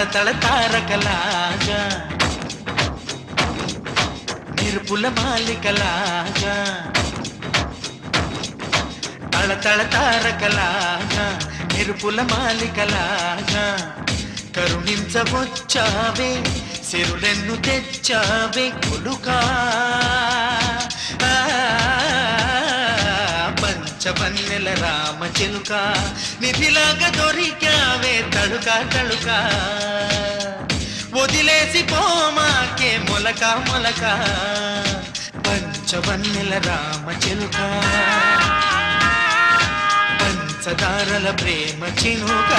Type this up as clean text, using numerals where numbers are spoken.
తళతళ తారకలాగా మెరుపుల మాలికలాగా తళతళ తారకలాగా మెరుపుల మాలికలాగా కరుణించవచ్చావే సిరులెన్ను తెచ్చావే కొలుకా పంచవన్నెల రామ చిలుక నిధిలాగా దొరికావే తడుకా తడుకా వదిలేసి పోమాకే మొలక మొలక పంచవన్నెల రామ చిలుక పంచదారల ప్రేమ చినుక